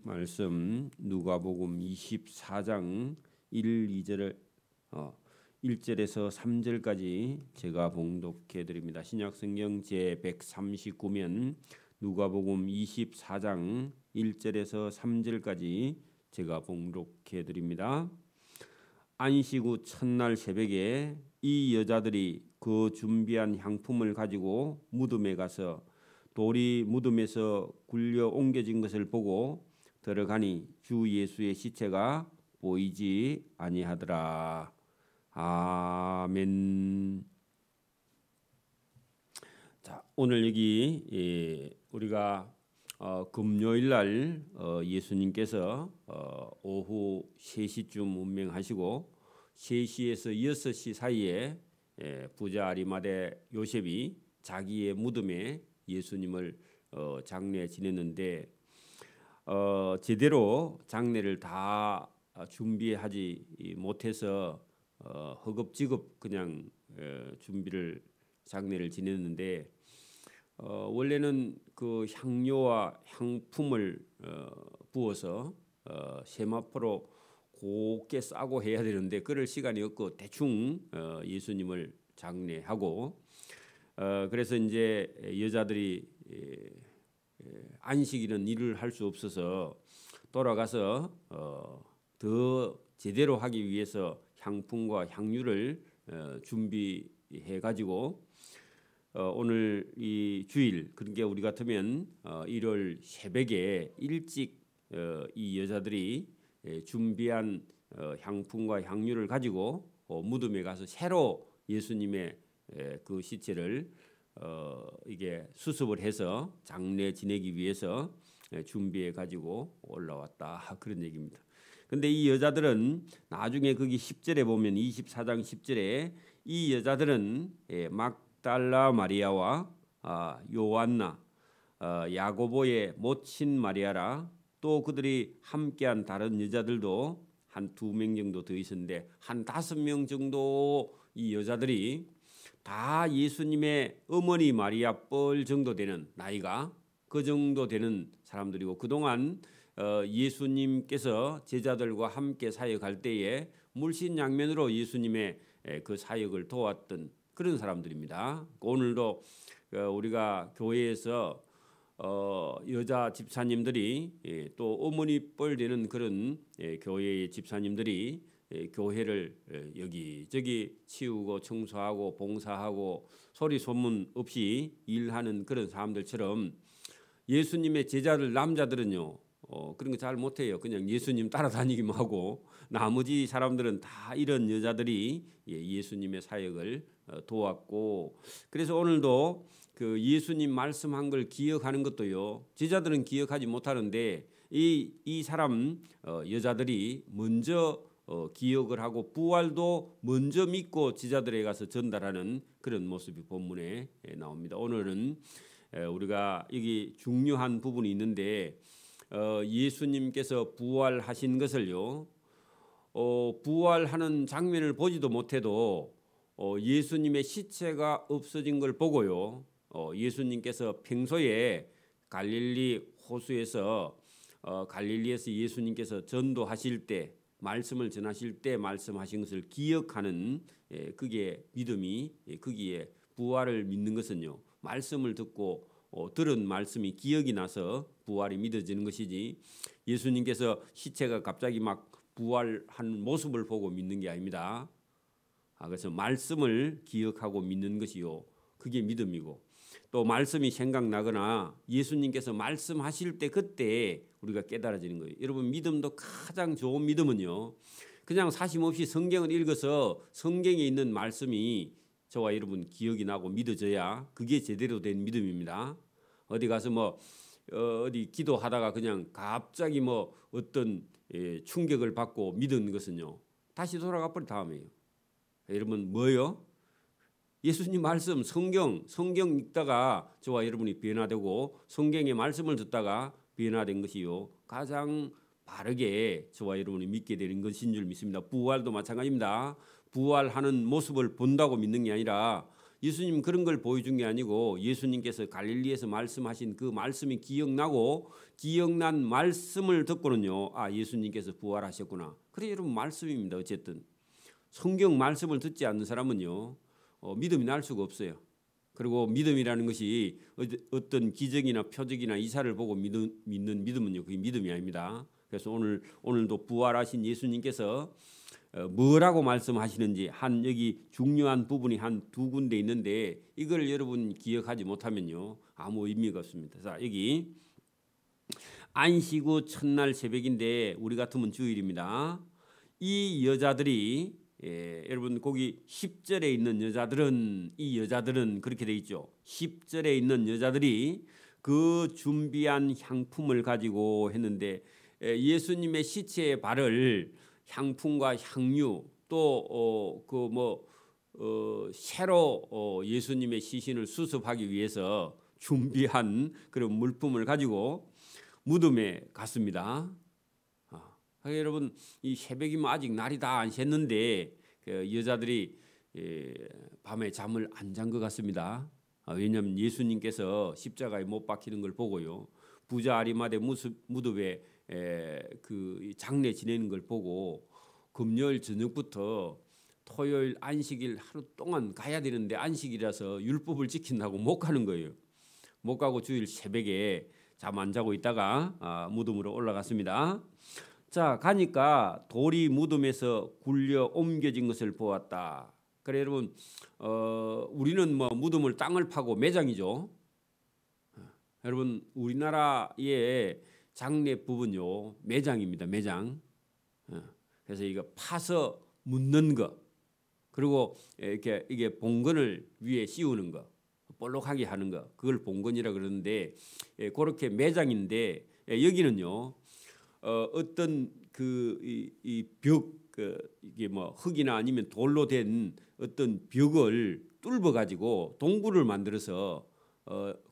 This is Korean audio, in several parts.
말씀 누가복음 24장 1, 2절을 1절에서 3절까지 제가 봉독해 드립니다. 신약성경 제139면 누가복음 24장 1절에서 3절까지 제가 봉독해 드립니다. 안식 후 첫날 새벽에 이 여자들이 그 준비한 향품을 가지고 무덤에 가서 돌이 무덤에서 굴려 옮겨진 것을 보고 들어가니 주 예수의 시체가 보이지 아니하더라. 아멘. 자, 오늘 여기 우리가 금요일 날 예수님께서 오후 3시쯤 운명하시고 3시에서 6시 사이에 부자 아리마대 요셉이 자기의 무덤에 예수님을 장례 지냈는데 제대로 장례를 다 준비하지 못해서 허겁지겁 그냥 장례를 지냈는데 원래는 그 향료와 향품을 부어서 세마포로 곱게 싸고 해야 되는데 그럴 시간이 없고 대충 예수님을 장례하고 그래서 이제 여자들이 안식일은 일을 할 수 없어서 돌아가서 더 제대로 하기 위해서 향품과 향유를 준비해 가지고 오늘 이 주일 그러니까 우리 같으면 일요일 새벽에 일찍 이 여자들이 준비한 향품과 향유를 가지고 무덤에 가서 새로 예수님의 그 시체를 이게 수습을 해서 장례 지내기 위해서 준비해 가지고 올라왔다 그런 얘기입니다. 근데 이 여자들은 나중에 거기 10절에 보면 24장 10절에 이 여자들은 막달라 마리아와 요한나 야고보의 모친 마리아라 또 그들이 함께한 다른 여자들도 한 2명 정도 더 있었는데 한 5명 정도 이 여자들이 다 예수님의 어머니 마리아 뻘 정도 되는 나이가 그 정도 되는 사람들이고 그동안 예수님께서 제자들과 함께 사역할 때에 물신양면으로 예수님의 그 사역을 도왔던 그런 사람들입니다. 오늘도 우리가 교회에서 여자 집사님들이 또 어머니 뻘 되는 그런 교회의 집사님들이 교회를 여기저기 치우고 청소하고 봉사하고 소리 소문 없이 일하는 그런 사람들처럼 예수님의 제자들 남자들은요 그런 거 잘 못해요. 그냥 예수님 따라다니기만 하고 나머지 사람들은 다 이런 여자들이 예수님의 사역을 도왔고 그래서 오늘도 그 예수님 말씀한 걸 기억하는 것도요 제자들은 기억하지 못하는데 이 사람 여자들이 먼저 기억을 하고 부활도 먼저 믿고 제자들에게 가서 전달하는 그런 모습이 본문에 나옵니다. 오늘은 우리가 여기 중요한 부분이 있는데 예수님께서 부활하신 것을요 부활하는 장면을 보지도 못해도 예수님의 시체가 없어진 걸 보고요 예수님께서 평소에 갈릴리 호수에서 갈릴리에서 예수님께서 전도하실 때 말씀을 전하실 때 말씀하신 것을 기억하는 그게 믿음이 거기에 부활을 믿는 것은요 말씀을 듣고 들은 말씀이 기억이 나서 부활이 믿어지는 것이지 예수님께서 시체가 갑자기 막 부활한 모습을 보고 믿는 게 아닙니다. 그래서 말씀을 기억하고 믿는 것이요 그게 믿음이고 또 말씀이 생각나거나 예수님께서 말씀하실 때 그때 우리가 깨달아지는 거예요. 여러분 믿음도 가장 좋은 믿음은요 그냥 사심없이 성경을 읽어서 성경에 있는 말씀이 저와 여러분 기억이 나고 믿어져야 그게 제대로 된 믿음입니다. 어디 가서 어디 기도하다가 그냥 갑자기 어떤 충격을 받고 믿은 것은요 다시 돌아가 버린 다음에요. 여러분 뭐요? 예수님 말씀 성경 읽다가 저와 여러분이 변화되고 성경의 말씀을 듣다가 변화된 것이요 가장 바르게 저와 여러분이 믿게 되는 것인 줄 믿습니다. 부활도 마찬가지입니다. 부활하는 모습을 본다고 믿는 게 아니라 예수님 그런 걸 보여준 게 아니고 예수님께서 갈릴리에서 말씀하신 그 말씀이 기억나고 기억난 말씀을 듣고는요. 아, 예수님께서 부활하셨구나. 그래 여러분 말씀입니다. 어쨌든 성경 말씀을 듣지 않는 사람은요. 믿음이 날 수가 없어요. 그리고 믿음이라는 것이 어떤 기적이나 표적이나 이사를 보고 믿는 믿음은요. 그게 믿음이 아닙니다. 그래서 오늘도 부활하신 예수님께서 뭐라고 말씀하시는지 한 여기 중요한 부분이 한 두 군데 있는데 이걸 여러분 기억하지 못하면요. 아무 의미가 없습니다. 자, 여기 안식 후 첫날 새벽인데 우리 같으면 주일입니다. 이 여자들이 여러분 거기 10절에 있는 여자들은 이 여자들은 그렇게 돼 있죠. 10절에 있는 여자들이 그 준비한 향품을 가지고 했는데 예수님의 시체의 발을 향품과 향유 또 새로 예수님의 시신을 수습하기 위해서 준비한 그런 물품을 가지고 무덤에 갔습니다. 여러분 이 새벽이면 아직 날이 다 안 샜는데 여자들이 밤에 잠을 안 잔 것 같습니다. 왜냐하면 예수님께서 십자가에 못 박히는 걸 보고요. 부자 아리마대 무덤에 그 장례 지내는 걸 보고 금요일 저녁부터 토요일 안식일 하루 동안 가야 되는데 안식이라서 율법을 지킨다고 못 가는 거예요. 못 가고 주일 새벽에 잠 안 자고 있다가 무덤으로 올라갔습니다. 자, 가니까 돌이 무덤에서 굴려 옮겨진 것을 보았다. 그래 여러분 우리는 뭐 무덤을 땅을 파고 매장이죠. 여러분 우리나라의 장례 부분요 매장입니다. 매장. 그래서 이거 파서 묻는 거 그리고 이게 봉건을 위에 씌우는 거 볼록하게 하는 거 그걸 봉건이라 그러는데 그렇게 매장인데 여기는요 어떤 이 벽 이게 뭐 흙이나 아니면 돌로 된 어떤 벽을 뚫어 가지고 동굴을 만들어서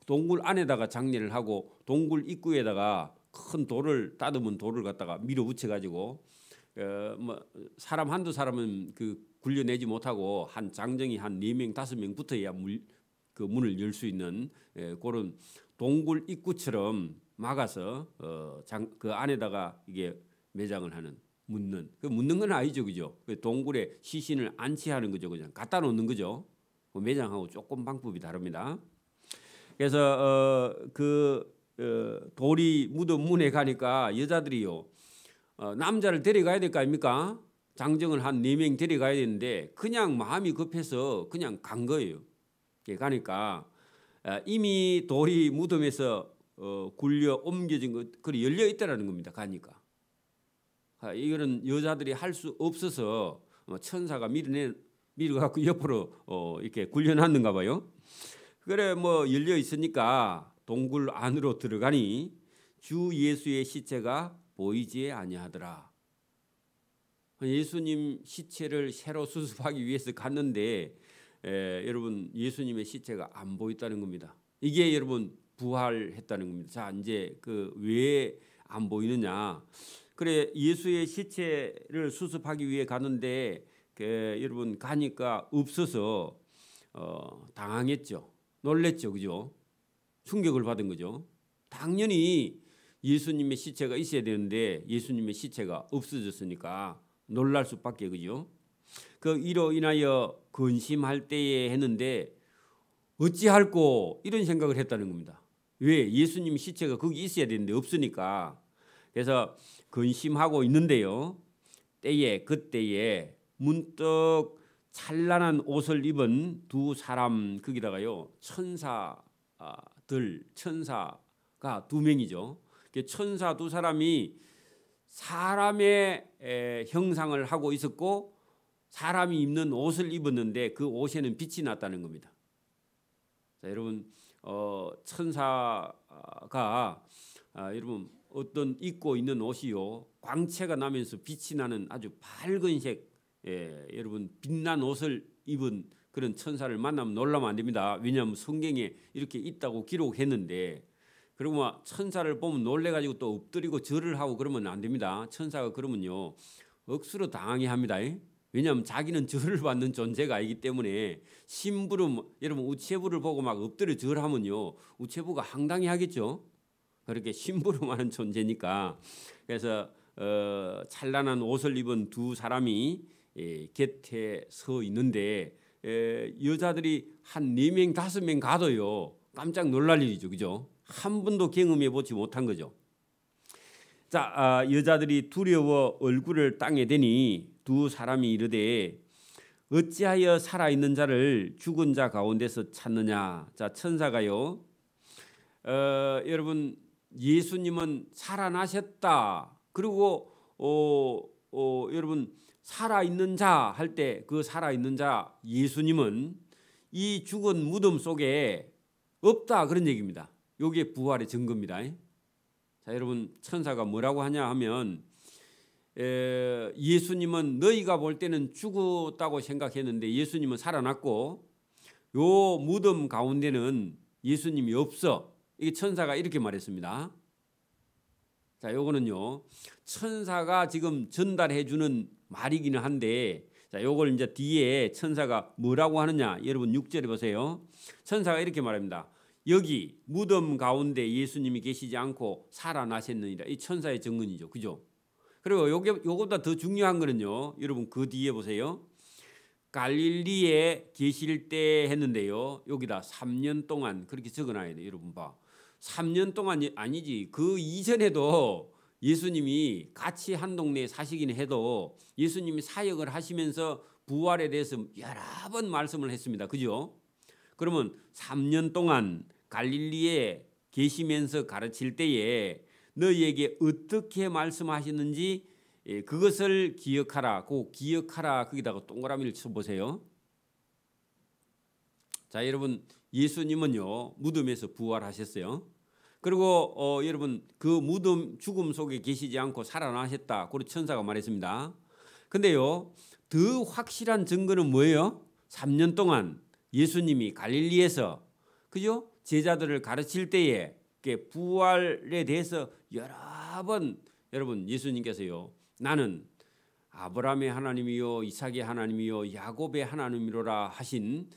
동굴 안에다가 장례를 하고 동굴 입구에다가 큰 돌을 따듬은 돌을 갖다가 밀어붙여 가지고 뭐 사람 한두 사람은 그 굴려내지 못하고 한 장정이 한 4명 5명 붙어야 그 문을 열 수 있는 그런 동굴 입구처럼 막아서 그 안에다가 이게 매장을 하는 묻는 건 아니죠, 그죠? 그 동굴에 시신을 안치하는 거죠, 그냥 갖다 놓는 거죠. 매장하고 조금 방법이 다릅니다. 그래서 돌이 무덤 문에 가니까 여자들이요 남자를 데려가야 될 거 아닙니까? 장정을 한 4명 데려가야 되는데 그냥 마음이 급해서 그냥 간 거예요. 가니까 이미 돌이 무덤에서 굴려 옮겨진 것, 그리 열려 있다라는 겁니다. 가니까 이거는 여자들이 할 수 없어서 천사가 밀어갖고 옆으로 이렇게 굴려놨는가 봐요. 그래 뭐 열려 있으니까 동굴 안으로 들어가니 주 예수의 시체가 보이지 아니하더라. 예수님 시체를 새로 수습하기 위해서 갔는데 여러분 예수님의 시체가 안 보였다는 겁니다. 이게 여러분 부활했다는 겁니다. 자 이제 왜 안 보이느냐? 그래 예수의 시체를 수습하기 위해 가는데 여러분 가니까 없어서 당황했죠. 놀랬죠, 그죠? 충격을 받은 거죠. 당연히 예수님의 시체가 있어야 되는데 예수님의 시체가 없어졌으니까 놀랄 수밖에 그죠? 이로 인하여 근심할 때에 했는데 어찌할꼬 이런 생각을 했다는 겁니다. 왜? 예수님 시체가 거기 있어야 되는데 없으니까. 그래서 근심하고 있는데요. 그때에 문득 찬란한 옷을 입은 두 사람 거기다가요 천사가 2명이죠. 천사 2사람이 사람의 형상을 하고 있었고 사람이 입는 옷을 입었는데 그 옷에는 빛이 났다는 겁니다. 자, 여러분 천사가 여러분 어떤 입고 있는 옷이요 광채가 나면서 빛이 나는 아주 밝은색 여러분 빛난 옷을 입은 그런 천사를 만나면 놀라면 안 됩니다. 왜냐하면 성경에 이렇게 있다고 기록했는데 그리고 천사를 보면 놀래가지고 또 엎드리고 절을 하고 그러면 안 됩니다. 천사가 그러면요 억수로 당황해 합니다. 왜냐하면 자기는 절을 받는 존재가 아니기 때문에 심부름, 여러분 우체부를 보고 막 엎드려 절하면요 우체부가 황당해 하겠죠. 그렇게 심부름하는 존재니까. 그래서 찬란한 옷을 입은 두 사람이 곁에 서 있는데 여자들이 한 4명 5명 가도요 깜짝 놀랄 일이죠. 그죠? 한 번도 경험해 보지 못한 거죠. 자, 여자들이 두려워 얼굴을 땅에 대니 두 사람이 이르되 어찌하여 살아있는 자를 죽은 자 가운데서 찾느냐. 자, 천사가요 여러분 예수님은 살아나셨다. 그리고 여러분 살아있는 자 할 때 그 살아있는 자 예수님은 이 죽은 무덤 속에 없다 그런 얘기입니다. 이게 부활의 증거입니다. 자, 여러분 천사가 뭐라고 하냐 하면 예수님은 너희가 볼 때는 죽었다고 생각했는데 예수님은 살아났고 요 무덤 가운데는 예수님이 없어. 이게 천사가 이렇게 말했습니다. 자, 요거는요 천사가 지금 전달해 주는 말이기는 한데, 자, 요걸 이제 뒤에 천사가 뭐라고 하느냐, 여러분 6절에 보세요. 천사가 이렇게 말합니다. 여기 무덤 가운데 예수님이 계시지 않고 살아나셨느니라. 이 천사의 증언이죠, 그죠? 그리고 요거보다 더 중요한 거는요, 여러분 그 뒤에 보세요. 갈릴리에 계실 때 했는데요, 여기다 3년 동안 그렇게 적어놔야 돼요. 여러분 봐, 3년 동안 아니지, 그 이전에도 예수님이 같이 한 동네에 사시긴 해도 예수님이 사역을 하시면서 부활에 대해서 여러 번 말씀을 했습니다, 그죠? 그러면 3년 동안 갈릴리에 계시면서 가르칠 때에 너희에게 어떻게 말씀하셨는지 그것을 기억하라. 그 기억하라 거기다가 동그라미를 쳐보세요. 자, 여러분 예수님은요 무덤에서 부활하셨어요. 그리고 여러분 그 무덤 죽음 속에 계시지 않고 살아나셨다. 그리고 천사가 말했습니다. 근데요 더 확실한 증거는 뭐예요? 3년 동안 예수님이 갈릴리에서 그죠? 제자들을 가르칠 때에 부활에 대해서 여러 번 여러분 예수님께서요 나는 아브라함의 하나님이요 이삭의 하나님이요 야곱의 하나님이로라 하신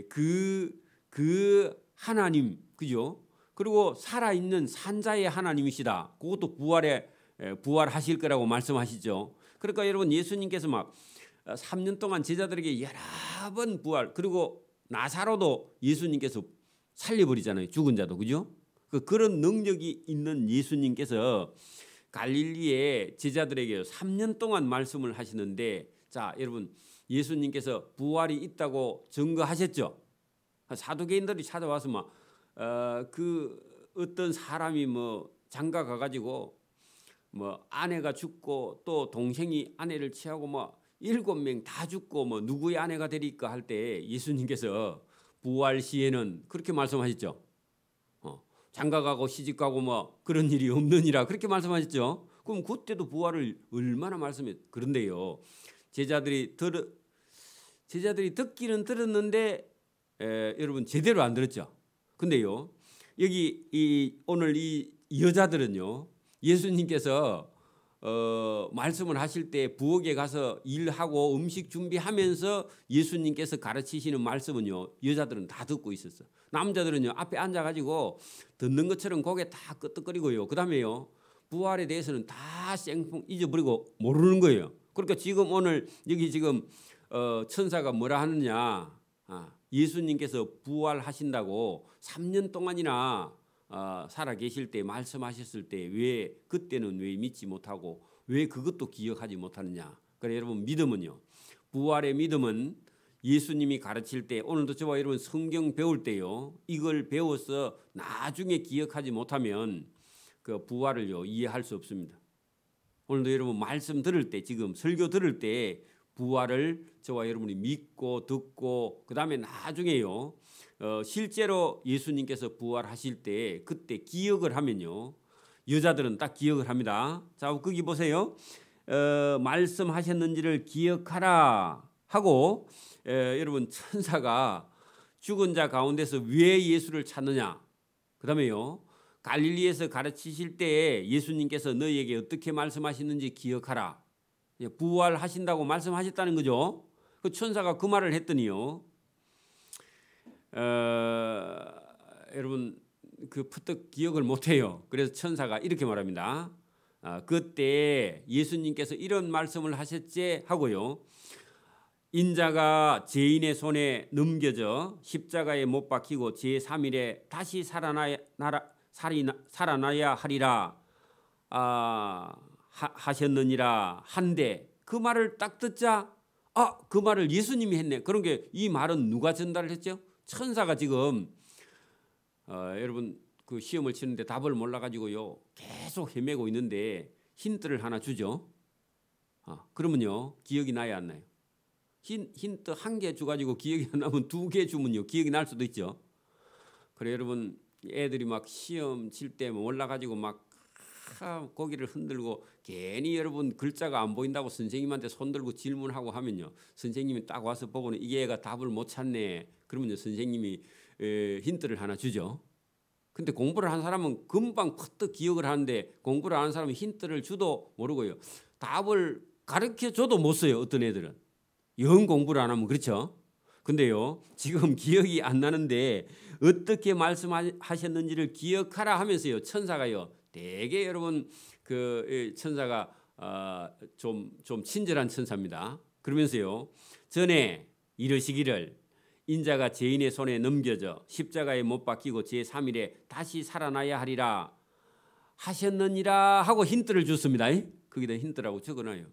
그 하나님, 그죠? 그리고 살아있는 산자의 하나님이시다. 그것도 부활하실 거라고 말씀하시죠. 그러니까 여러분 예수님께서 막 3년 동안 제자들에게 여러 번 부활, 그리고 나사로도 예수님께서 살려버리잖아요. 죽은 자도, 그죠? 그런 능력이 있는 예수님께서 갈릴리에 제자들에게 3년 동안 말씀을 하시는데, 자, 여러분 예수님께서 부활이 있다고 증거하셨죠. 사두개인들이 찾아와서 막 그 어떤 사람이 뭐 장가 가가지고 뭐 아내가 죽고 또 동생이 아내를 취하고 뭐 7명 다 죽고 뭐 누구의 아내가 되리까 할 때 예수님께서 부활 시에는 그렇게 말씀하셨죠. 장가 가고 시집 가고 뭐 그런 일이 없느니라 그렇게 말씀하셨죠. 그럼 그때도 부활을 얼마나 말씀해. 그런데요 제자들이 듣기는 들었는데 여러분 제대로 안 들었죠. 근데요 여기 오늘 이 여자들은요 예수님께서 말씀을 하실 때 부엌에 가서 일하고 음식 준비하면서 예수님께서 가르치시는 말씀은요 여자들은 다 듣고 있었어. 남자들은요 앞에 앉아가지고 듣는 것처럼 고개 다 끄덕거리고요. 그 다음에요 부활에 대해서는 다 생풍 잊어버리고 모르는 거예요. 그러니까 지금 오늘 여기 지금 천사가 뭐라 하느냐, 예수님께서 부활하신다고 3년 동안이나 살아 계실 때 말씀하셨을 때 왜 그때는 왜 믿지 못하고 왜 그것도 기억하지 못하느냐. 그래 여러분 믿음은요, 부활의 믿음은 예수님이 가르칠 때, 오늘도 저와 여러분 성경 배울 때요 이걸 배워서 나중에 기억하지 못하면 그 부활을요 이해할 수 없습니다. 오늘도 여러분 말씀 들을 때, 지금 설교 들을 때 부활을 저와 여러분이 믿고 듣고 그 다음에 나중에요 실제로 예수님께서 부활하실 때 그때 기억을 하면요 여자들은 딱 기억을 합니다. 자, 거기 보세요. 말씀하셨는지를 기억하라 하고 여러분 천사가 죽은 자 가운데서 왜 예수를 찾느냐, 그 다음에요 갈릴리에서 가르치실 때 예수님께서 너희에게 어떻게 말씀하시는지 기억하라. 부활하신다고 말씀하셨다는 거죠. 그 천사가 그 말을 했더니요. 여러분 그 푸득 기억을 못해요. 그래서 천사가 이렇게 말합니다. 그때 예수님께서 이런 말씀을 하셨지 하고요. 인자가 죄인의 손에 넘겨져 십자가에 못 박히고 제3일에 다시 살아나야 하리라 하셨느니라 한데 그 말을 딱 듣자 그 말을 예수님이 했네. 그런 게 이 말은 누가 전달을 했죠? 천사가 지금 여러분 그 시험을 치는데 답을 몰라가지고요 계속 헤매고 있는데 힌트를 하나 주죠. 그러면요 기억이 나야 안 나요? 힌트 한 개 주가지고 기억이 안 나면 2개 주면요 기억이 날 수도 있죠. 그래 여러분 애들이 막 시험 칠 때 몰라가지고 막 고개를 흔들고 괜히 여러분 글자가 안 보인다고 선생님한테 손들고 질문하고 하면요 선생님이 딱 와서 보고는 이게 애가 답을 못 찾네. 그러면요 선생님이 힌트를 하나 주죠. 근데 공부를 한 사람은 금방 퍼뜩 기억을 하는데 공부를 안 하는 사람은 힌트를 주도 모르고요 답을 가르쳐줘도 못 써요. 어떤 애들은 영 공부를 안 하면 그렇죠. 근데요 지금 기억이 안 나는데 어떻게 말씀하셨는지를 기억하라 하면서요 천사가요 되게 여러분 그 천사가 좀 친절한 천사입니다. 그러면서요 전에 이르시기를 인자가 죄인의 손에 넘겨져 십자가에 못 박히고 제3일에 다시 살아나야 하리라 하셨느니라 하고 힌트를 줬습니다. 거기다 힌트라고 적어놔요.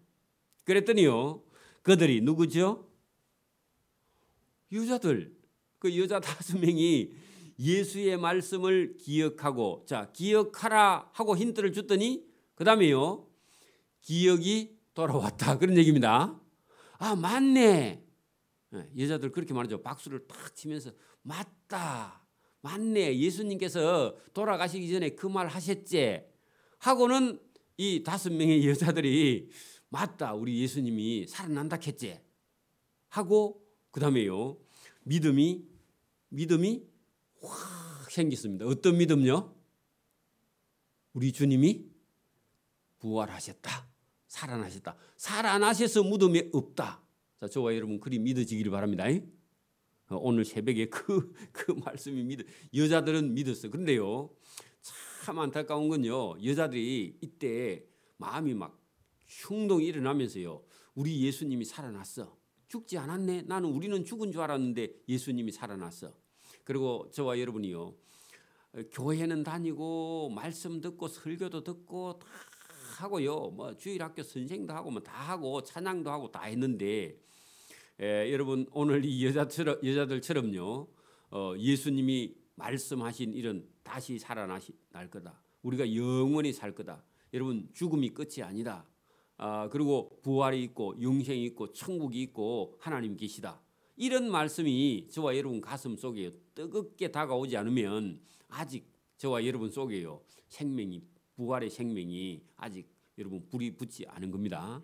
그랬더니요 그들이 누구죠? 여자들. 그 여자 5명이 예수의 말씀을 기억하고 자 기억하라 하고 힌트를 줬더니 그 다음에요 기억이 돌아왔다 그런 얘기입니다. 맞네. 여자들 그렇게 말하죠. 박수를 탁 치면서 맞다 맞네 예수님께서 돌아가시기 전에 그 말 하셨지 하고는 이 5명의 여자들이 맞다 우리 예수님이 살아난다 했지 하고 그 다음에요 믿음이 확 생겼습니다. 어떤 믿음요? 우리 주님이 부활하셨다 살아나셨다 살아나셔서 무덤에 없다. 자, 저와 여러분 그리 믿어지기를 바랍니다. 오늘 새벽에 그 말씀이 여자들은 믿었어요. 그런데요 참 안타까운 건요 여자들이 이때 마음이 막 흉동이 일어나면서요 우리 예수님이 살아났어 죽지 않았네 우리는 죽은 줄 알았는데 예수님이 살아났어. 그리고 저와 여러분이요 교회는 다니고 말씀 듣고 설교도 듣고 다 하고요 뭐 주일학교 선생도 하고 뭐 다 하고 찬양도 하고 다 했는데 여러분 오늘 이 여자들처럼요 예수님이 말씀하신 일은 다시 살아날 거다. 우리가 영원히 살 거다. 여러분 죽음이 끝이 아니다. 그리고 부활이 있고 영생이 있고 천국이 있고 하나님 계시다. 이런 말씀이 저와 여러분 가슴 속에 뜨겁게 다가오지 않으면 아직 저와 여러분 속에요 생명이 부활의 생명이 아직 여러분 불이 붙지 않은 겁니다.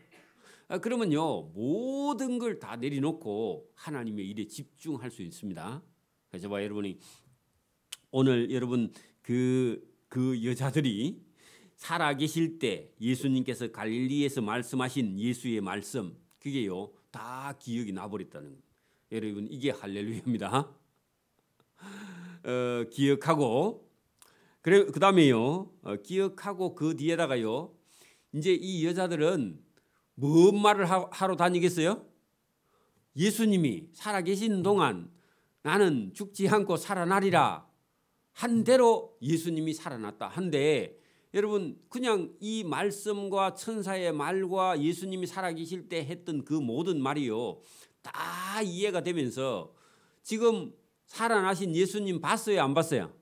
그러면요 모든 걸 다 내려놓고 하나님의 일에 집중할 수 있습니다. 그래서 저와 여러분이 오늘 여러분 그 여자들이 살아계실 때 예수님께서 갈릴리에서 말씀하신 예수의 말씀 그게요 다 기억이 나버렸다는 거예요. 여러분 이게 할렐루야입니다. 기억하고 그래 그 다음에요 기억하고 그 뒤에다가요 이제 이 여자들은 뭔 말을 하러 다니겠어요? 예수님이 살아계신 동안 나는 죽지 않고 살아나리라 한 대로 예수님이 살아났다 한데 여러분 그냥 이 말씀과 천사의 말과 예수님이 살아계실 때 했던 그 모든 말이요 다 이해가 되면서 지금 살아나신 예수님 봤어요 안 봤어요?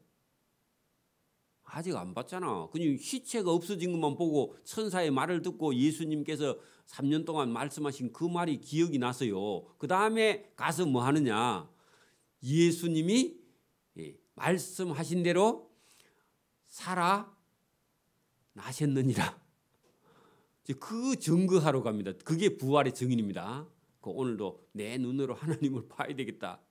아직 안 봤잖아. 그냥 시체가 없어진 것만 보고 천사의 말을 듣고 예수님께서 3년 동안 말씀하신 그 말이 기억이 났어요. 그 다음에 가서 뭐 하느냐 예수님이 말씀하신 대로 살아나셨느니라. 그 증거하러 갑니다. 그게 부활의 증인입니다. 오늘도 내 눈으로 하나님을 봐야 되겠다.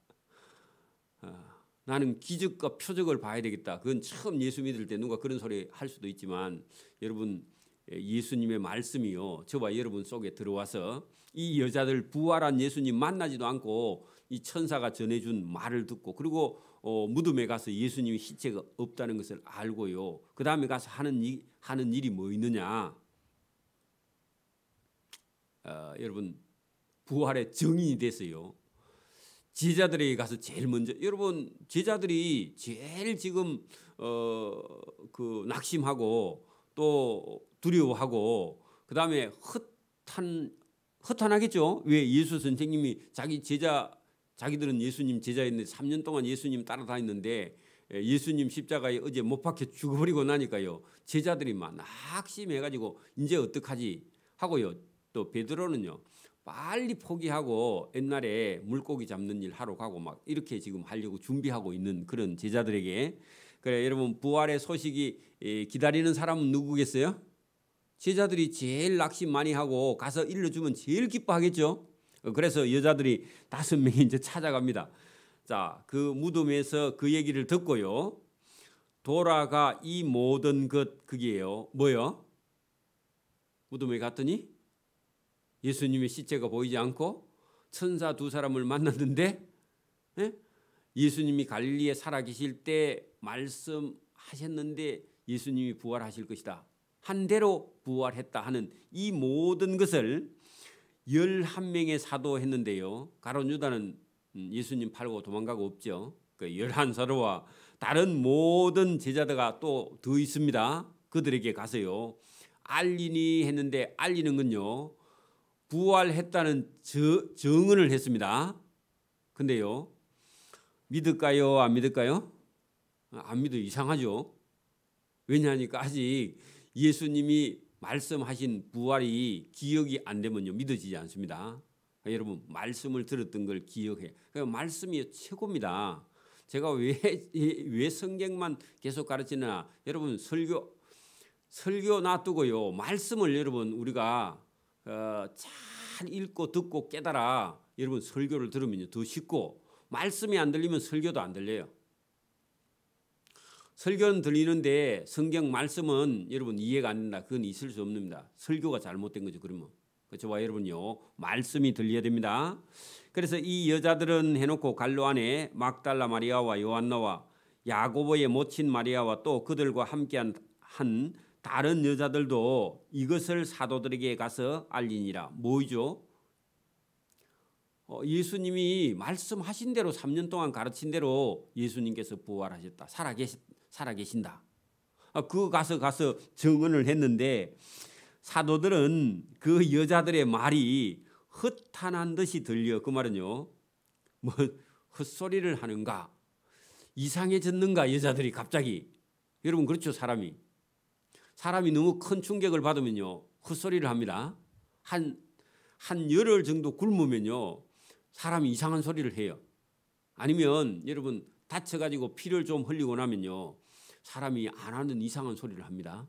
나는 기적과 표적을 봐야 되겠다. 그건 처음 예수 믿을 때 누가 그런 소리 할 수도 있지만 여러분 예수님의 말씀이요 저와 여러분 속에 들어와서 이 여자들 부활한 예수님 만나지도 않고 이 천사가 전해준 말을 듣고 그리고 무덤에 가서 예수님의 시체가 없다는 것을 알고요. 그 다음에 가서 하는 일이 뭐 있느냐? 여러분 부활의 증인이 됐어요. 제자들에게 가서 제일 먼저 여러분 제자들이 제일 지금 그 낙심하고 또 두려워하고 그 다음에 허탄하겠죠. 왜 예수 선생님이 자기들은 예수님 제자였는데 3년 동안 예수님 따라다녔는데 예수님 십자가에 어제 못 박혀 죽어버리고 나니까요. 제자들이 막 낙심해가지고 이제 어떡하지 하고요. 또 베드로는요. 빨리 포기하고 옛날에 물고기 잡는 일 하러 가고 막 이렇게 지금 하려고 준비하고 있는 그런 제자들에게 그래 여러분 부활의 소식이 기다리는 사람은 누구겠어요? 제자들이 제일 낙심 많이 하고 가서 일러주면 제일 기뻐하겠죠. 그래서 여자들이 5명이 이제 찾아갑니다. 자, 그 무덤에서 그 얘기를 듣고요. 돌아가 이 모든 것 그게요. 뭐요? 무덤에 갔더니 예수님의 시체가 보이지 않고 천사 2사람을 만났는데 예수님이 갈릴리에 살아계실 때 말씀하셨는데 예수님이 부활하실 것이다. 한 대로 부활했다 하는 이 모든 것을 11명의 사도했는데요. 가룟 유다는 예수님 팔고 도망가고 없죠. 그 11사도와 다른 모든 제자들과 또 더 있습니다. 그들에게 가서요. 알리니 했는데 알리는 건요. 부활했다는 증언을 했습니다. 근데요. 믿을까요? 안 믿을까요? 안 믿어 이상하죠. 왜냐하니까 아직 예수님이 말씀하신 부활이 기억이 안 되면요. 믿어지지 않습니다. 여러분 말씀을 들었던 걸 기억해. 말씀이 최고입니다. 제가 왜 성경만 계속 가르치나 여러분 설교 놔두고요. 말씀을 여러분 우리가 잘 읽고 듣고 깨달아 여러분 설교를 들으면요. 더 쉽고 말씀이 안 들리면 설교도 안 들려요. 설교는 들리는데 성경 말씀은 여러분 이해가 안 된다. 그건 있을 수 없습니다. 설교가 잘못된 거죠. 그러면 저와 여러분요. 말씀이 들려야 됩니다. 그래서 이 여자들은 해놓고 갈로 안에 막달라 마리아와 요한나와 야고보의 모친 마리아와 또 그들과 함께한 다른 여자들도 이것을 사도들에게 가서 알리니라. 뭐죠? 예수님이 말씀하신 대로 3년 동안 가르친 대로 예수님께서 부활하셨다. 살아계신다. 그 가서 증언을 했는데 사도들은 그 여자들의 말이 허탄한 듯이 들려. 그 말은요. 뭐 헛소리를 하는가? 이상해졌는가? 여자들이 갑자기. 여러분 그렇죠. 사람이 너무 큰 충격을 받으면요. 헛소리를 합니다. 한 열흘 정도 굶으면요. 사람이 이상한 소리를 해요. 아니면 여러분 다쳐가지고 피를 좀 흘리고 나면요. 사람이 안 하는 이상한 소리를 합니다.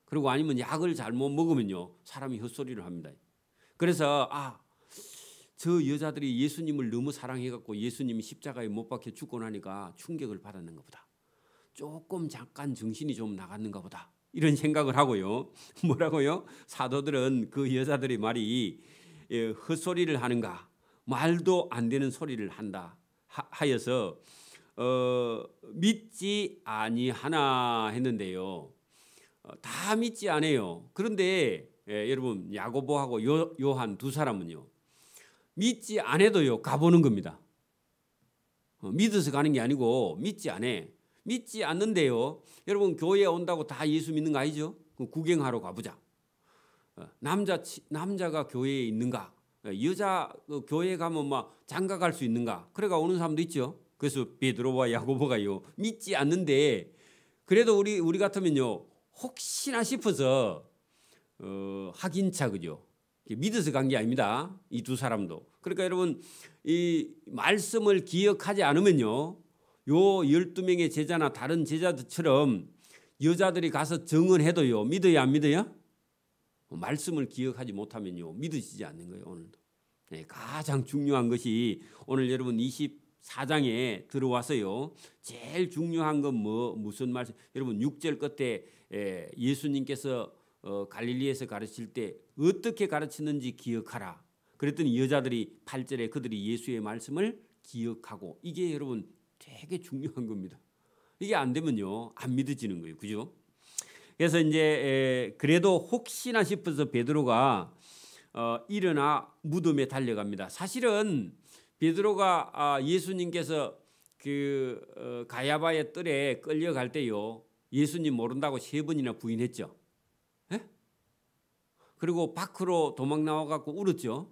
그리고 아니면 약을 잘못 먹으면요. 사람이 헛소리를 합니다. 그래서 저 여자들이 예수님을 너무 사랑해갖고 예수님이 십자가에 못 박혀 죽고 나니까 충격을 받았는가 보다. 잠깐 정신이 좀 나갔는가 보다. 이런 생각을 하고요. 뭐라고요? 사도들은 그 여자들의 말이 헛소리를 하는가 말도 안 되는 소리를 한다 하여서 믿지 아니하나 했는데요. 다 믿지 않아요. 그런데 여러분 야고보하고 요한 2사람은요. 믿지 않아도요. 가보는 겁니다. 믿어서 가는 게 아니고 믿지 않아. 믿지 않는데요. 여러분 교회에 온다고 다 예수 믿는 거 아니죠? 구경하러 가보자. 남자가 교회에 있는가? 여자 교회에 가면 막 장가 갈 수 있는가? 그래가 오는 사람도 있죠. 그래서 베드로와 야고보가요. 믿지 않는데 그래도 우리 같으면요. 혹시나 싶어서 확인차 그죠? 믿어서 간 게 아닙니다. 이 2사람도. 그러니까 여러분 이 말씀을 기억하지 않으면요. 요 12명의 제자나 다른 제자들처럼 여자들이 가서 증언해도요. 믿어요 안 믿어요? 말씀을 기억하지 못하면요. 믿어지지 않는 거예요. 오늘도. 네, 가장 중요한 것이 오늘 여러분 24장에 들어와서요. 제일 중요한 건 무슨 말씀? 여러분 6절 끝에 예수님께서 갈릴리에서 가르칠 때 어떻게 가르치는지 기억하라. 그랬더니 여자들이 8절에 그들이 예수의 말씀을 기억하고, 이게 여러분 되게 중요한 겁니다. 이게 안 되면요 안 믿어지는 거예요. 그죠? 그래서 이제 그래도 혹시나 싶어서 베드로가 일어나 무덤에 달려갑니다. 사실은 베드로가 예수님께서 그 가야바의 뜰에 끌려갈 때요 예수님 모른다고 3번이나 부인했죠. 에? 그리고 밖으로 도망 나와갖고 울었죠.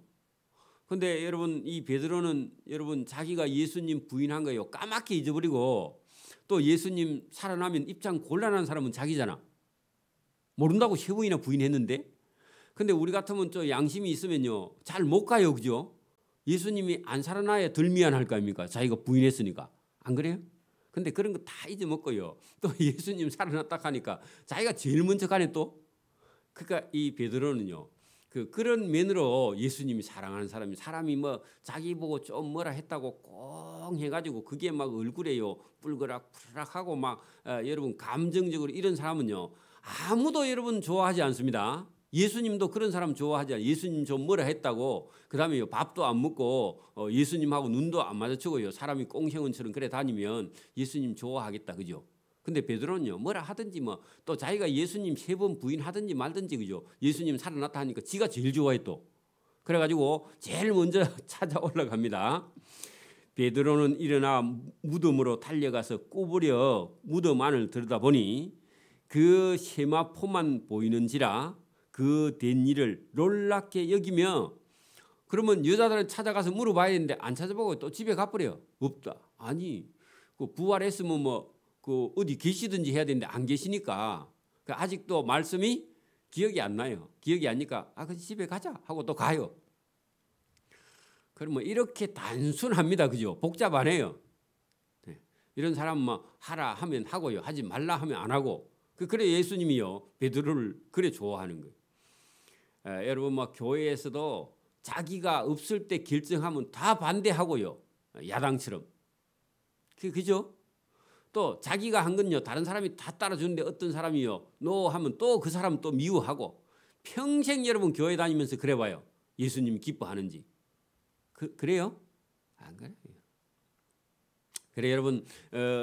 근데 여러분 이 베드로는 여러분 자기가 예수님 부인한 거요 까맣게 잊어버리고, 또 예수님 살아나면 입장 곤란한 사람은 자기잖아. 모른다고 3번이나 부인했는데. 근데 우리 같으면 좀 양심이 있으면요 잘 못 가요. 그죠? 예수님이 안 살아나야 덜 미안할 거 아닙니까? 자기가 부인했으니까. 안 그래요? 근데 그런 거 다 잊어먹고요. 또 예수님 살아났다 하니까 자기가 제일 먼저 가네 또. 그러니까 이 베드로는요 그런 면으로 예수님이 사랑하는 사람이 뭐 자기 보고 좀 뭐라 했다고 꽁 해가지고 그게 막 얼굴에요 뿔그락 푸르락하고 막 여러분 감정적으로 이런 사람은요 아무도 여러분 좋아하지 않습니다. 예수님도 그런 사람 좋아하지 않아요. 예수님 좀 뭐라 했다고 그다음에 밥도 안 먹고 예수님하고 눈도 안 마주치고요 사람이 꽁형은처럼 그래 다니면 예수님 좋아하겠다. 그죠? 근데 베드로는요 뭐라 하든지 뭐 또 자기가 예수님 3번 부인하든지 말든지 그죠? 예수님 살아났다 하니까 지가 제일 좋아해 또. 그래가지고 제일 먼저 찾아 올라갑니다. 베드로는 일어나 무덤으로 달려가서 꾸부려 무덤 안을 들여다보니 그 세마포만 보이는지라 그 된 일을 놀랍게 여기며, 그러면 여자들은 찾아가서 물어봐야 되는데 안 찾아보고 또 집에 가버려. 없다. 아니 그 부활했으면 뭐 그 어디 계시든지 해야 되는데 안 계시니까 아직도 말씀이 기억이 안 나요. 기억이 안 나니까 그 집에 가자 하고 또 가요. 그러면 이렇게 단순합니다. 그죠? 복잡 안 해요. 네. 이런 사람은 뭐 하라 하면 하고요 하지 말라 하면 안 하고. 그래 예수님이요 베드로를 그래 좋아하는 거예요. 여러분 뭐 교회에서도 자기가 없을 때 결정하면 다 반대하고요 야당처럼. 그죠? 또 자기가 한 건요 다른 사람이 다 따라주는데 어떤 사람이요 노 하면 또 그 사람 또 미워하고. 평생 여러분 교회 다니면서 그래봐요 예수님 기뻐하는지. 그래요? 안 그래요. 그래 여러분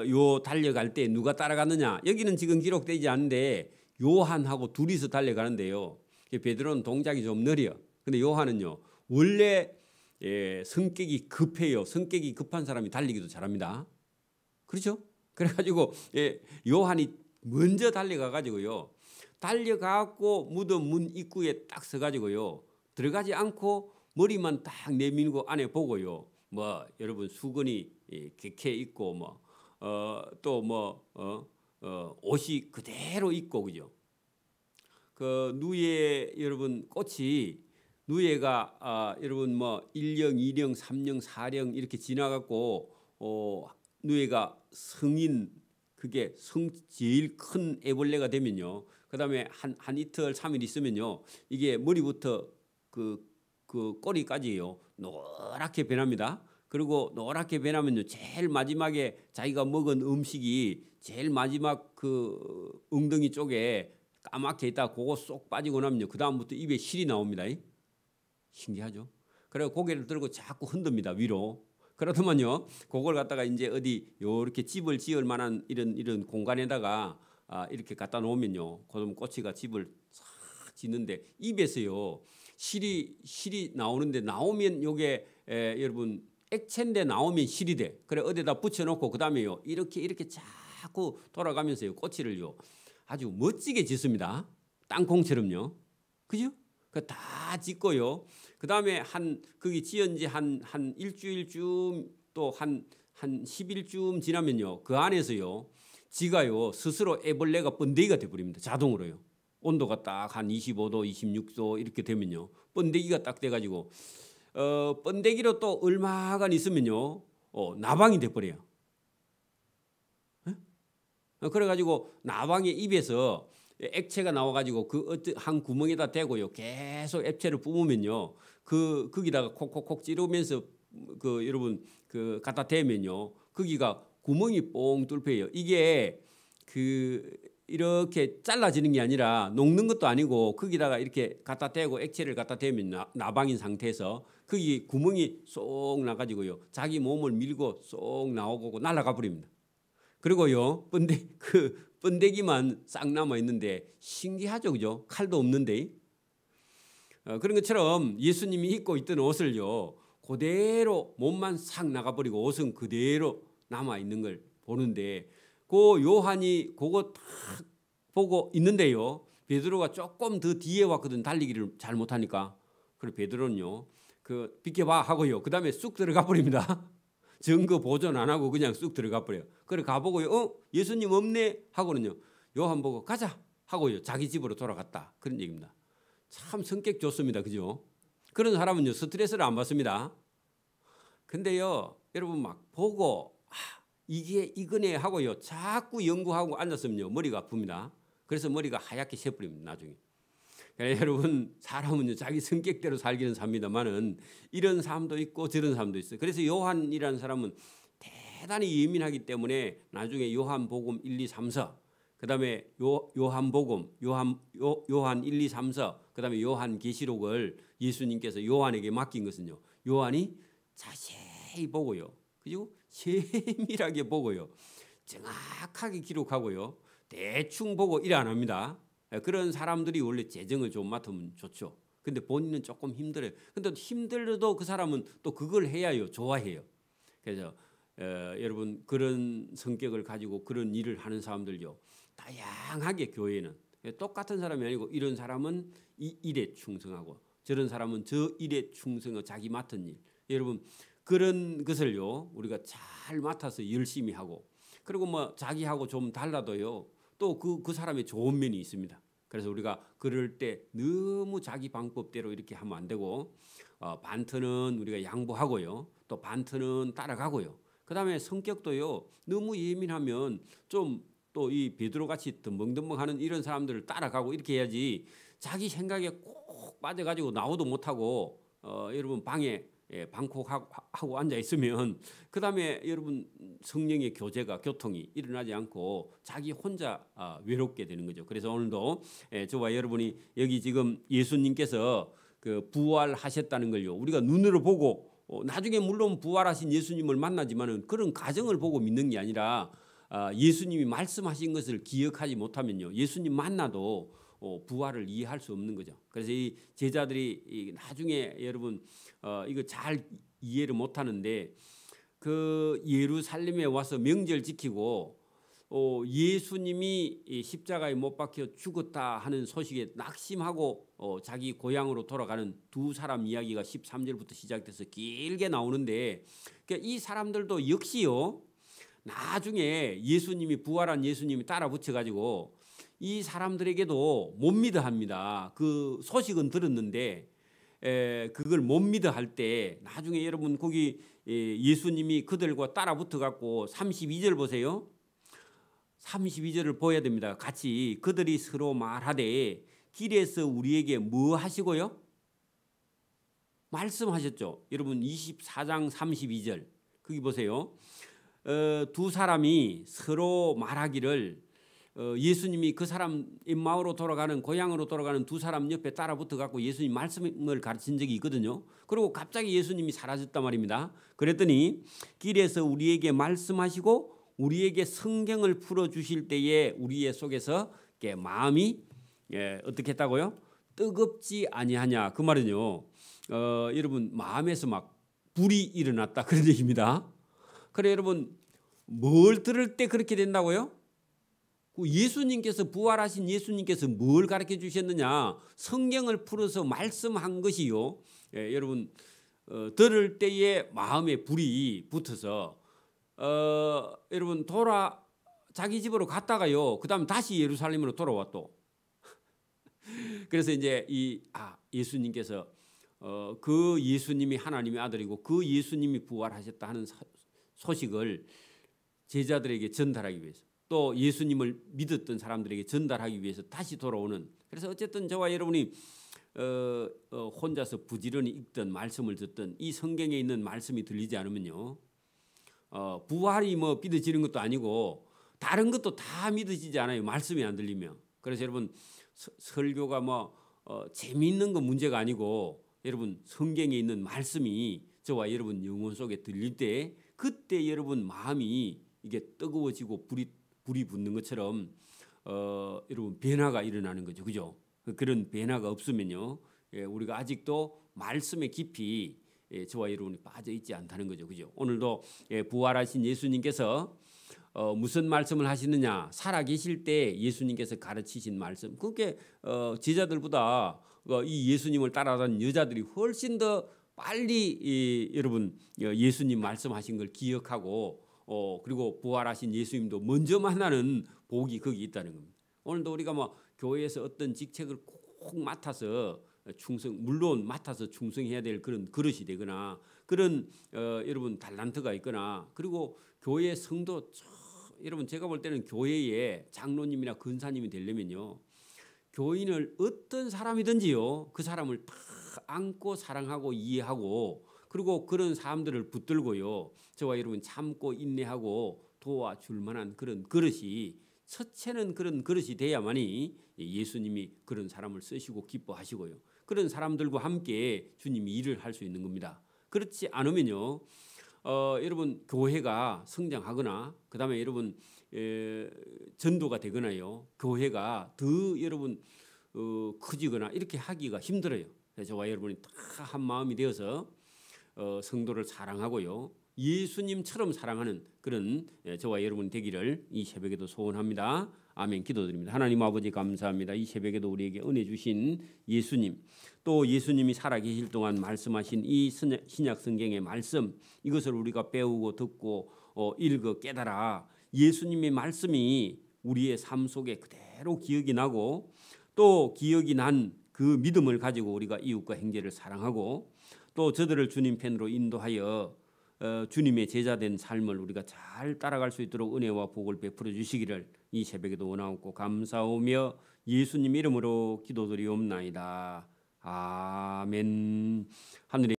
요 달려갈 때 누가 따라갔느냐, 여기는 지금 기록되지 않는데 요한하고 둘이서 달려가는데요 베드로는 동작이 좀 느려. 근데 요한은요 원래 성격이 급해요. 성격이 급한 사람이 달리기도 잘합니다. 그렇죠? 그래가지고 요한이 먼저 달려가가지고요 달려가고 무덤 문 입구에 딱 서가지고요 들어가지 않고 머리만 딱 내밀고 안에 보고요 뭐 여러분 수건이 개케 있고 뭐 또 뭐 옷이 그대로 있고 그죠? 그 누에 여러분 꽃이 누에가 여러분 뭐 1령, 2령, 3령, 4령 이렇게 지나갔고 누에가 성인 그게 제일 큰 애벌레가 되면요. 그다음에 한 이틀 3일 있으면요. 이게 머리부터 그 꼬리까지요. 노랗게 변합니다. 그리고 노랗게 변하면요. 제일 마지막에 자기가 먹은 음식이 제일 마지막 그 엉덩이 쪽에 까맣게 있다 그거 쏙 빠지고 나면요. 그다음부터 입에 실이 나옵니다. 신기하죠? 그래서 고개를 들고 자꾸 흔듭니다. 위로. 그렇더만요. 그걸 갖다가 이제 어디 요렇게 집을 지을 만한 이런 공간에다가 이렇게 갖다 놓으면요. 그럼 꼬치가 집을 싹 짓는데 입에서요. 실이 나오는데 나오면 요게 여러분 액체인데 나오면 실이 돼. 그래 어디다 붙여놓고 그다음에요. 이렇게 자꾸 돌아가면서요. 꼬치를요. 아주 멋지게 짓습니다. 땅콩처럼요. 그죠? 그 다 짓고요. 그다음에 거기 지은 지 한 일주일쯤 또 한 10일쯤 지나면요. 그 안에서요. 지가요. 스스로 애벌레가 번데기가 돼 버립니다. 자동으로요. 온도가 딱 한 25도, 26도 이렇게 되면요. 번데기가 딱 돼 가지고 번데기로 또 얼마간 있으면요. 나방이 돼 버려요. 그래 가지고 나방의 입에서 액체가 나와가지고 한 구멍에다 대고요. 계속 액체를 뿜으면요. 거기다가 콕콕콕 찌르면서 여러분 갖다 대면요. 거기가 구멍이 뽕 뚫혀요. 이게 이렇게 잘라지는 게 아니라 녹는 것도 아니고 거기다가 이렇게 갖다 대고 액체를 갖다 대면 나방인 상태에서 거기 구멍이 쏙 나가지고요. 자기 몸을 밀고 쏙 나오고 날아가 버립니다. 그리고요, 번데기만 싹 남아 있는데 신기하죠, 그죠? 칼도 없는데. 그런 것처럼 예수님이 입고 있던 옷을요, 그대로 몸만 싹 나가버리고 옷은 그대로 남아 있는 걸 보는데, 그 요한이 그거 딱 보고 있는데요, 베드로가 조금 더 뒤에 왔거든. 달리기를 잘 못하니까. 그래서 베드로는요, 비켜봐 하고요, 그 다음에 쑥 들어가 버립니다. 증거 보존 안 하고 그냥 쑥 들어가 버려요. 그래 가보고요, 예수님 없네 하고는요, 요한 보고 가자 하고요, 자기 집으로 돌아갔다. 그런 얘기입니다. 참 성격 좋습니다, 그죠? 그런 사람은요, 스트레스를 안 받습니다. 근데요, 여러분 막 보고 이게 이거네 하고요, 자꾸 연구하고 앉았으면요, 머리가 아픕니다. 그래서 머리가 하얗게 새버립니다, 나중에. 그러니까 여러분, 사람은요, 자기 성격대로 살기는 삽니다만은 이런 사람도 있고 저런 사람도 있어요. 그래서 요한이라는 사람은 대단히 예민하기 때문에 나중에 요한복음 1, 2, 3, 4, 그다음에 요한복음, 요한 1, 2, 3, 4, 그다음에 요한계시록을 예수님께서 요한에게 맡긴 것은요, 요한이 자세히 보고요, 그리고 세밀하게 보고요, 정확하게 기록하고요, 대충 보고 일 안 합니다. 그런 사람들이 원래 재정을 좀 맡으면 좋죠. 근데 본인은 조금 힘들어요. 근데 힘들어도 그 사람은 또 그걸 해야요, 좋아해요. 그래서 여러분, 그런 성격을 가지고 그런 일을 하는 사람들요, 다양하게 교회는 똑같은 사람이 아니고, 이런 사람은 이 일에 충성하고 저런 사람은 저 일에 충성하고 자기 맡은 일, 여러분 그런 것을요, 우리가 잘 맡아서 열심히 하고, 그리고 뭐 자기하고 좀 달라도요, 또 그 사람의 좋은 면이 있습니다. 그래서 우리가 그럴 때 너무 자기 방법대로 이렇게 하면 안 되고, 반트는 우리가 양보하고요, 또 반트는 따라가고요. 그다음에 성격도요, 너무 예민하면 좀 또 이 베드로 같이 덤벙덤벙하는 이런 사람들을 따라가고 이렇게 해야지, 자기 생각에 꼭 빠져가지고 나오도 못하고 여러분 방에 방콕하고 앉아 있으면 그 다음에 여러분 성령의 교통이 일어나지 않고 자기 혼자 외롭게 되는 거죠. 그래서 오늘도 저와 여러분이 여기 지금 예수님께서 그 부활하셨다는 걸요, 우리가 눈으로 보고 나중에 물론 부활하신 예수님을 만나지만은 그런 가정을 보고 믿는 게 아니라, 예수님이 말씀하신 것을 기억하지 못하면요, 예수님 만나도 부활을 이해할 수 없는 거죠. 그래서 이 제자들이 나중에 여러분 이거 잘 이해를 못하는데, 그 예루살렘에 와서 명절 지키고 예수님이 십자가에 못 박혀 죽었다 하는 소식에 낙심하고 자기 고향으로 돌아가는 두 사람 이야기가 13절부터 시작돼서 길게 나오는데, 그러니까 이 사람들도 역시요, 나중에 예수님이 부활한 예수님이 따라 붙여가지고 이 사람들에게도 못 믿어 합니다. 그 소식은 들었는데 그걸 못 믿어 할 때, 나중에 여러분 거기 예수님이 그들과 따라 붙어갖고 32절 보세요. 32절을 보여야 됩니다. 같이. 그들이 서로 말하되 길에서 우리에게 뭐 하시고요? 말씀하셨죠. 여러분 24장 32절 거기 보세요. 두 사람이 서로 말하기를, 예수님이 그 사람 엠마오로 돌아가는, 고향으로 돌아가는 두 사람 옆에 따라 붙어갖고 예수님 말씀을 가르친 적이 있거든요. 그리고 갑자기 예수님이 사라졌단 말입니다. 그랬더니 길에서 우리에게 말씀하시고 우리에게 성경을 풀어주실 때에 우리의 속에서 마음이 어떻게 했다고요? 뜨겁지 아니하냐. 그 말은요, 여러분 마음에서 막 불이 일어났다 그런 얘기입니다. 그래 여러분, 뭘 들을 때 그렇게 된다고요? 예수님께서, 부활하신 예수님께서 뭘 가르쳐 주셨느냐? 성경을 풀어서 말씀한 것이요, 여러분 들을 때에 마음에 불이 붙어서 여러분 자기 집으로 갔다가요, 그 다음 다시 예루살렘으로 돌아와 또. 그래서 이제 예수님께서 그 예수님이 하나님의 아들이고 그 예수님이 부활하셨다 하는 소식을 제자들에게 전달하기 위해서, 또 예수님을 믿었던 사람들에게 전달하기 위해서 다시 돌아오는. 그래서 어쨌든 저와 여러분이 혼자서 부지런히 읽던 말씀을 듣던 이 성경에 있는 말씀이 들리지 않으면요, 부활이 뭐 믿어지는 것도 아니고 다른 것도 다 믿어지지 않아요. 말씀이 안 들리면. 그래서 여러분 설교가 재미있는 건 문제가 아니고 여러분 성경에 있는 말씀이 저와 여러분 영혼 속에 들릴 때 그때 여러분 마음이 이게 뜨거워지고 불이 붙는 것처럼 여러분 변화가 일어나는 거죠. 그죠? 그런 변화가 없으면요. 우리가 아직도 말씀에 깊이 저와 여러분이 빠져 있지 않다는 거죠. 그죠? 오늘도 부활하신 예수님께서 무슨 말씀을 하시느냐? 살아 계실 때 예수님께서 가르치신 말씀. 그게 제자들보다 이 예수님을 따라가는 여자들이 훨씬 더 빨리 여러분 예수님 말씀하신 걸 기억하고 그리고 부활하신 예수님도 먼저 만나는 복이 거기 있다는 겁니다. 오늘도 우리가 교회에서 어떤 직책을 꼭 맡아서 물론 맡아서 충성해야 될 그런 그릇이 되거나 그런 여러분 달란트가 있거나 그리고 교회 성도 여러분 제가 볼 때는 교회의 장로님이나 근사님이 되려면요. 교인을 어떤 사람이든지요. 그 사람을 다 안고 사랑하고 이해하고 그리고 그런 사람들을 붙들고요. 저와 여러분 참고 인내하고 도와줄 만한 그런 그릇이 첫째는 그런 그릇이 돼야만이 예수님이 그런 사람을 쓰시고 기뻐하시고요. 그런 사람들과 함께 주님이 일을 할 수 있는 겁니다. 그렇지 않으면요. 여러분 교회가 성장하거나 그다음에 여러분 전도가 되거나요. 교회가 더 여러분 커지거나 이렇게 하기가 힘들어요. 그래서 저와 여러분이 다 한 마음이 되어서 성도를 사랑하고요. 예수님처럼 사랑하는 그런 저와 여러분 되기를 이 새벽에도 소원합니다. 아멘. 기도드립니다. 하나님 아버지 감사합니다. 이 새벽에도 우리에게 은혜 주신 예수님 또 예수님이 살아계실 동안 말씀하신 이 신약 성경의 말씀 이것을 우리가 배우고 듣고 읽어 깨달아 예수님의 말씀이 우리의 삶 속에 그대로 기억이 나고 또 기억이 난 그 믿음을 가지고 우리가 이웃과 형제를 사랑하고 또 저들을 주님 편으로 인도하여 주님의 제자된 삶을 우리가 잘 따라갈 수 있도록 은혜와 복을 베풀어 주시기를 이 새벽에도 원하옵고 감사하며 예수님 이름으로 기도드리옵나이다. 아멘. 하늘의